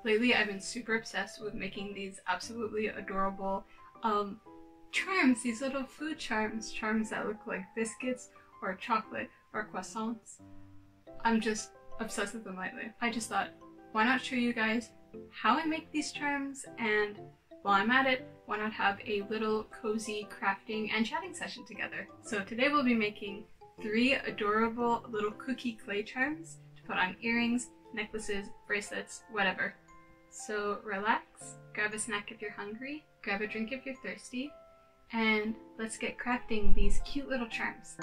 Lately I've been super obsessed with making these absolutely adorable charms, these little food charms that look like biscuits or chocolate or croissants. I'm just obsessed with them lately. I just thought, why not show you guys how I make these charms, and while I'm at it, why not have a little cozy crafting and chatting session together. So today we'll be making 3 adorable little cookie clay charms to put on earrings, necklaces, bracelets, whatever. So relax, grab a snack if you're hungry, grab a drink if you're thirsty, and let's get crafting these cute little charms.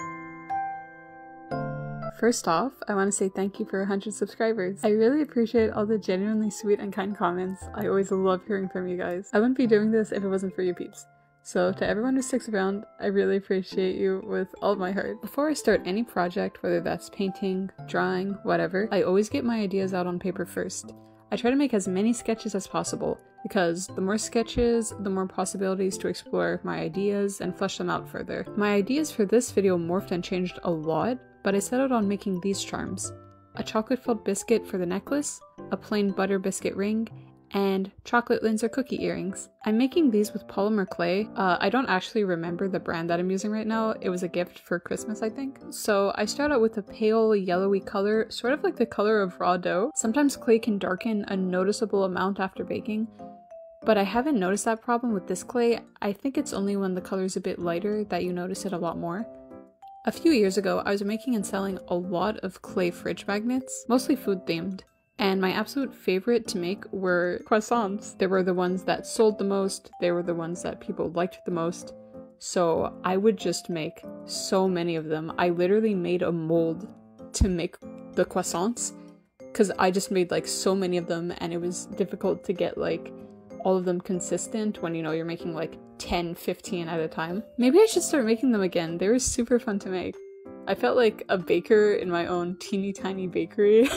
First off, I want to say thank you for 100 subscribers. I really appreciate all the genuinely sweet and kind comments. I always love hearing from you guys. I wouldn't be doing this if it wasn't for you peeps. So to everyone who sticks around, I really appreciate you with all of my heart. Before I start any project, whether that's painting, drawing, whatever, I always get my ideas out on paper first. I try to make as many sketches as possible, because the more sketches, the more possibilities to explore my ideas and flesh them out further. My ideas for this video morphed and changed a lot, but I settled on making these charms. A chocolate-filled biscuit for the necklace, a plain butter biscuit ring, and chocolate Linzer cookie earrings. I'm making these with polymer clay. I don't actually remember the brand that I'm using right now. It was a gift for Christmas, I think. So I start out with a pale yellowy color, sort of like the color of raw dough. Sometimes clay can darken a noticeable amount after baking, but I haven't noticed that problem with this clay. I think it's only when the color's a bit lighter that you notice it a lot more. A few years ago, I was making and selling a lot of clay fridge magnets, mostly food themed. And my absolute favorite to make were croissants. They were the ones that sold the most, they were the ones that people liked the most. So I would just make so many of them. I literally made a mold to make the croissants, because I just made like so many of them, and it was difficult to get like all of them consistent when, you know, you're making like 10, 15 at a time. Maybe I should start making them again. They were super fun to make. I felt like a baker in my own teeny tiny bakery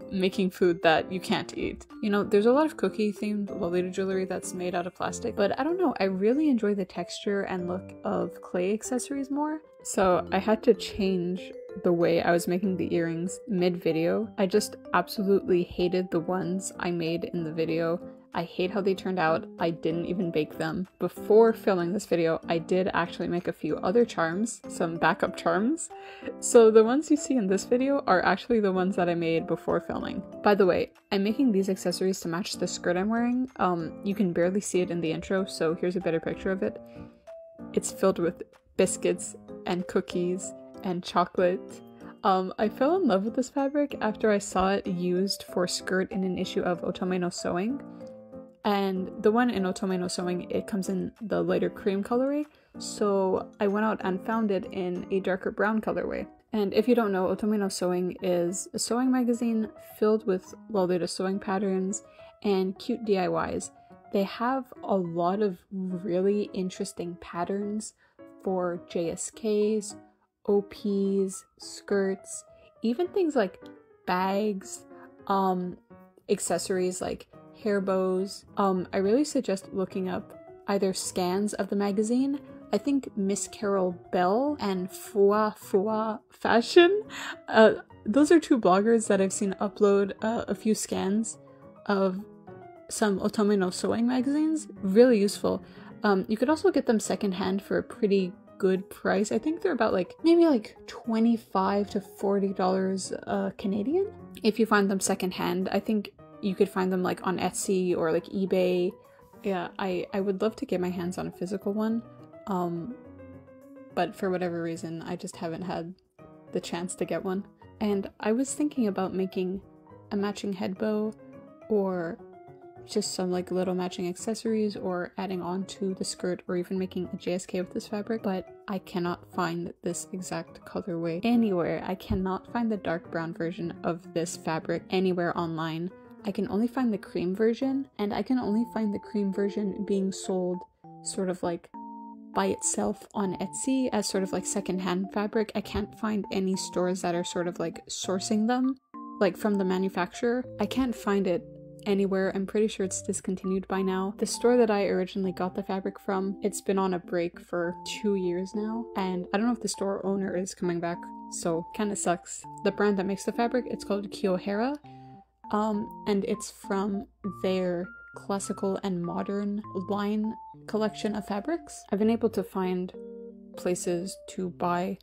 making food that you can't eat. You know, there's a lot of cookie themed Lolita jewelry that's made out of plastic, but I don't know, I really enjoy the texture and look of clay accessories more. So I had to change the way I was making the earrings mid-video. I just absolutely hated the ones I made in the video. I hate how they turned out. I didn't even bake them. Before filming this video, I did actually make a few other charms, some backup charms. So the ones you see in this video are actually the ones that I made before filming. By the way, I'm making these accessories to match the skirt I'm wearing. You can barely see it in the intro, so here's a better picture of it. It's filled with biscuits and cookies and chocolate. I fell in love with this fabric after I saw it used for skirt in an issue of Otome no Sewing. And the one in Otome no Sewing, it comes in the lighter cream colorway, so I went out and found it in a darker brown colorway. And if you don't know, Otome no Sewing is a sewing magazine filled with Lolita sewing patterns and cute DIYs. They have a lot of really interesting patterns for JSKs, OPs, skirts, even things like bags, accessories like hair bows. I really suggest looking up either scans of the magazine. I think Miss Carol Bell and Fua Fashion. Those are 2 bloggers that I've seen upload a few scans of some Otome no Sewing magazines. Really useful. You could also get them secondhand for a pretty good price. I think they're about like maybe like $25 to $40 Canadian. If you find them secondhand, I think you could find them like on Etsy or like eBay. Yeah, I would love to get my hands on a physical one, but for whatever reason I just haven't had the chance to get one. And I was thinking about making a matching head bow, or just some like little matching accessories, or adding on to the skirt, or even making a JSK with this fabric, but I cannot find this exact colorway anywhere. I cannot find the dark brown version of this fabric anywhere online. I can only find the cream version, and I can only find the cream version being sold sort of like by itself on Etsy as sort of like secondhand fabric. I can't find any stores that are sort of like sourcing them, like from the manufacturer. I can't find it anywhere. I'm pretty sure it's discontinued by now. The store that I originally got the fabric from, it's been on a break for 2 years now, and I don't know if the store owner is coming back, so kind of sucks. The brand that makes the fabric, it's called Kiyohara. and it's from their classical and modern line collection of fabrics. I've been able to find places to buy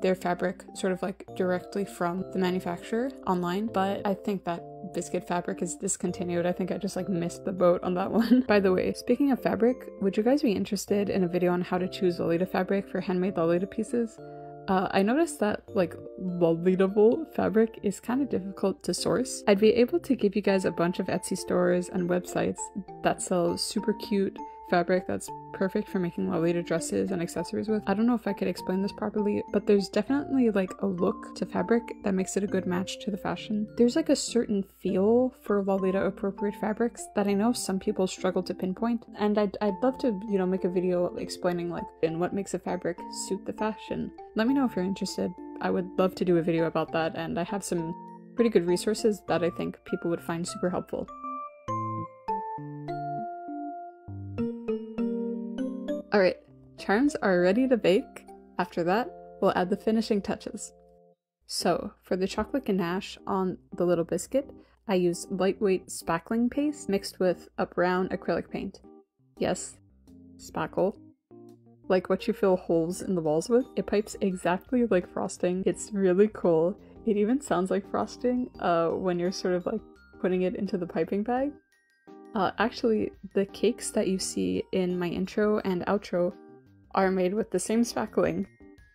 their fabric sort of like directly from the manufacturer online, but I think that biscuit fabric is discontinued. I think I just like missed the boat on that one. By the way, speaking of fabric, would you guys be interested in a video on how to choose Lolita fabric for handmade Lolita pieces? I noticed that like Lolita-able fabric is kind of difficult to source. I'd be able to give you guys a bunch of Etsy stores and websites that sell super cute fabric that's perfect for making Lolita dresses and accessories with. I don't know if I could explain this properly, but there's definitely like a look to fabric that makes it a good match to the fashion. There's like a certain feel for Lolita appropriate fabrics that I know some people struggle to pinpoint, and I'd love to, you know, make a video explaining like in what makes a fabric suit the fashion. Let me know if you're interested. I would love to do a video about that, and I have some pretty good resources that I think people would find super helpful. Alright, charms are ready to bake. After that, we'll add the finishing touches. So, for the chocolate ganache on the little biscuit, I use lightweight spackling paste mixed with a brown acrylic paint. Yes, spackle. Like what you fill holes in the walls with. It pipes exactly like frosting. It's really cool. It even sounds like frosting when you're sort of like putting it into the piping bag. Actually, the cakes that you see in my intro and outro are made with the same spackling.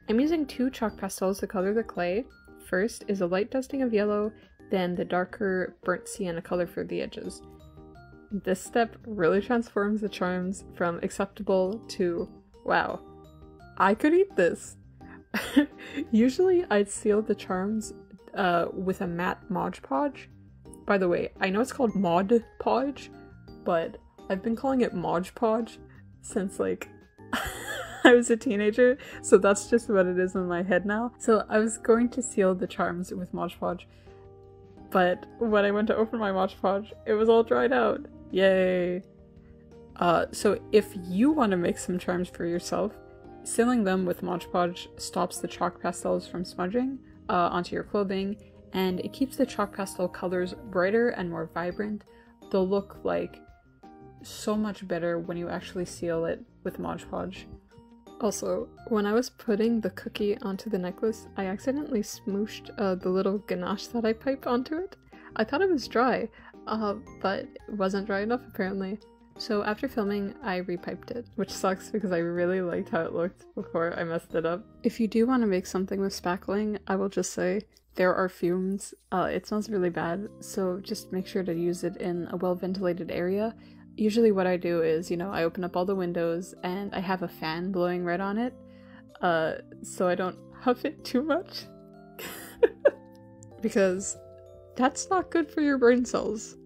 I'm using 2 chalk pastels to color the clay. First is a light dusting of yellow, then the darker burnt sienna color for the edges. This step really transforms the charms from acceptable to, wow, I could eat this! Usually I'd seal the charms with a matte Mod Podge. By the way, I know it's called Mod Podge, but I've been calling it Mod Podge since like I was a teenager, so that's just what it is in my head now. So I was going to seal the charms with Mod Podge, but when I went to open my Mod Podge, it was all dried out. Yay! So if you want to make some charms for yourself, sealing them with Mod Podge stops the chalk pastels from smudging onto your clothing, and it keeps the chalk pastel colors brighter and more vibrant. They'll look like so much better when you actually seal it with Mod Podge. Also, when I was putting the cookie onto the necklace, I accidentally smooshed the little ganache that I pipe onto it. I thought it was dry, but it wasn't dry enough apparently. So after filming, I repiped it, which sucks because I really liked how it looked before I messed it up. If you do want to make something with spackling, I will just say there are fumes. It smells really bad, so just make sure to use it in a well-ventilated area. Usually what I do is, you know, I open up all the windows and I have a fan blowing right on it, so I don't huff it too much. Because that's not good for your brain cells.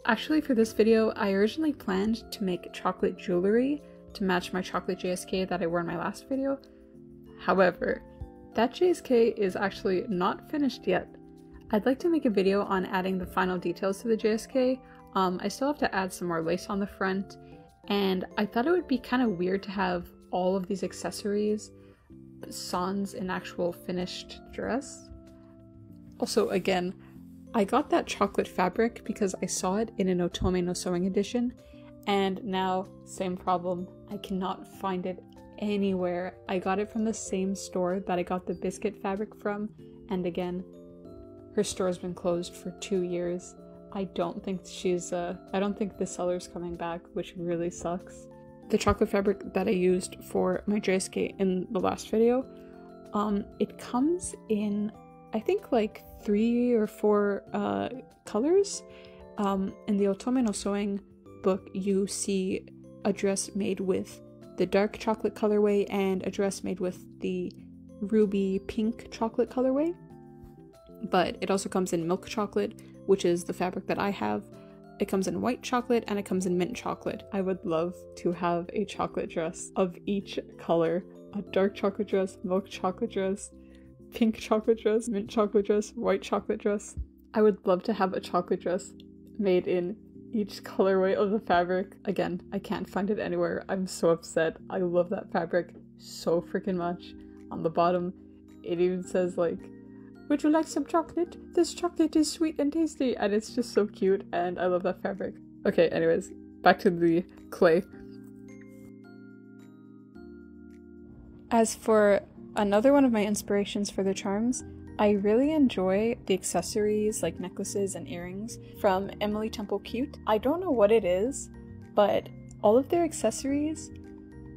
Actually, for this video, I originally planned to make chocolate jewelry to match my chocolate JSK that I wore in my last video. However, that JSK is actually not finished yet. I'd like to make a video on adding the final details to the JSK. I still have to add some more lace on the front, and I thought it would be kind of weird to have all of these accessories sans an actual finished dress. Also, again, I got that chocolate fabric because I saw it in an Otome no Sewing edition, and now, same problem, I cannot find it anywhere. I got it from the same store that I got the biscuit fabric from, and again, her store's been closed for 2 years. I don't think I don't think the seller's coming back, which really sucks. The chocolate fabric that I used for my JSK in the last video, it comes in, I think, like 3 or 4 colors. In the Otome no Sewing book, you see a dress made with the dark chocolate colorway and a dress made with the ruby pink chocolate colorway. But it also comes in milk chocolate, which is the fabric that I have. It comes in white chocolate and it comes in mint chocolate. I would love to have a chocolate dress of each color. A dark chocolate dress, milk chocolate dress, pink chocolate dress, mint chocolate dress, white chocolate dress. I would love to have a chocolate dress made in each colorway of the fabric. Again, I can't find it anywhere. I'm so upset. I love that fabric so freaking much. On the bottom, it even says like, would you like some chocolate? This chocolate is sweet and tasty, and it's just so cute, and I love that fabric. Okay, anyways, back to the clay. As for another one of my inspirations for the charms, I really enjoy the accessories like necklaces and earrings from Emily Temple Cute. I don't know what it is, but all of their accessories,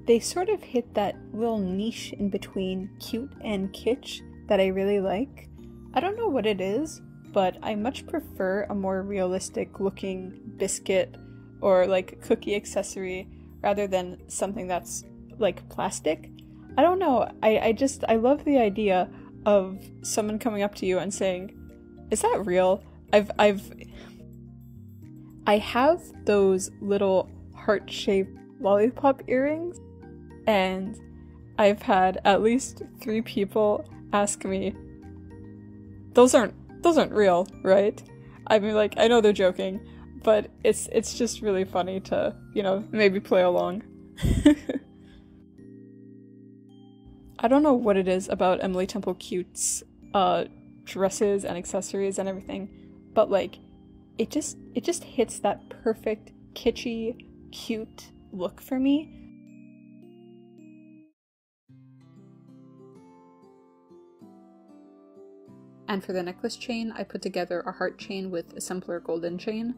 they sort of hit that little niche in between cute and kitsch that I really like. I don't know what it is, but I much prefer a more realistic looking biscuit or like cookie accessory rather than something that's like plastic. I don't know, I love the idea of someone coming up to you and saying, "Is that real?" I have those little heart-shaped lollipop earrings, and I've had at least 3 people ask me, those aren't real, right? I mean, like, I know they're joking, but it's just really funny to, you know, maybe play along. I don't know what it is about Emily Temple Cute's dresses and accessories and everything, but like it just hits that perfect kitschy, cute look for me. And for the necklace chain, I put together a heart chain with a simpler golden chain.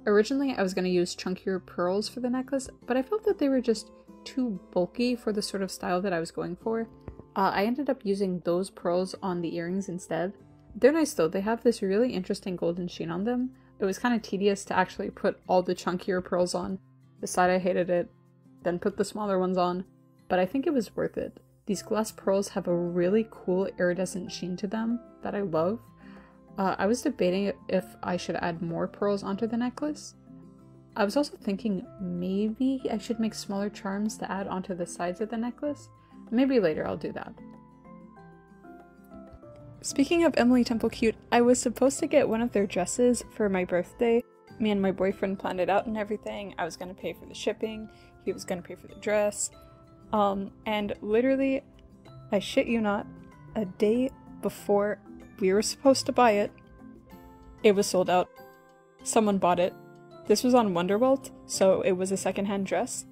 Originally, I was going to use chunkier pearls for the necklace, but I felt that they were just too bulky for the sort of style that I was going for. I ended up using those pearls on the earrings instead. They're nice though, they have this really interesting golden sheen on them. It was kind of tedious to actually put all the chunkier pearls on. Decided I hated it, then put the smaller ones on, but I think it was worth it. These glass pearls have a really cool iridescent sheen to them that I love. I was debating if I should add more pearls onto the necklace. I was also thinking maybe I should make smaller charms to add onto the sides of the necklace. Maybe later I'll do that. Speaking of Emily Temple Cute, I was supposed to get one of their dresses for my birthday. Me and my boyfriend planned it out and everything. I was going to pay for the shipping. He was going to pay for the dress. And literally, I shit you not, a day before we were supposed to buy it, it was sold out. Someone bought it. This was on Wonderwelt, so it was a secondhand dress.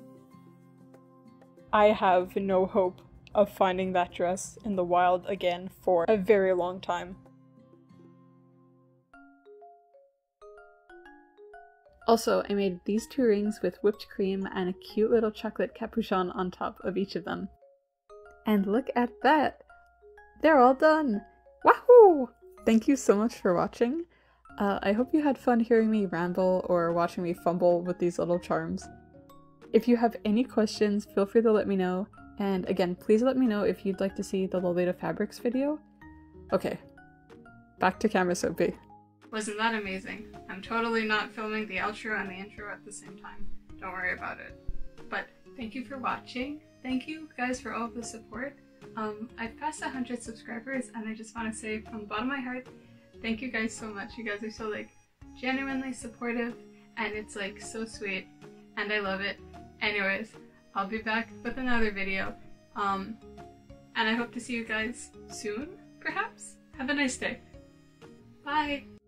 I have no hope of finding that dress in the wild again for a very long time. Also, I made these 2 rings with whipped cream and a cute little chocolate capuchon on top of each of them. And look at that! They're all done! Wahoo! Thank you so much for watching. I hope you had fun hearing me ramble or watching me fumble with these little charms. If you have any questions, feel free to let me know. And again, please let me know if you'd like to see the Lolita Fabrics video. Okay, back to camera Soapy. Wasn't that amazing? I'm totally not filming the outro and the intro at the same time. Don't worry about it. But thank you for watching. Thank you guys for all of the support. I've passed 100 subscribers and I just want to say from the bottom of my heart, thank you guys so much. You guys are so like genuinely supportive and it's like so sweet and I love it. Anyways, I'll be back with another video. And I hope to see you guys soon, perhaps? Have a nice day. Bye!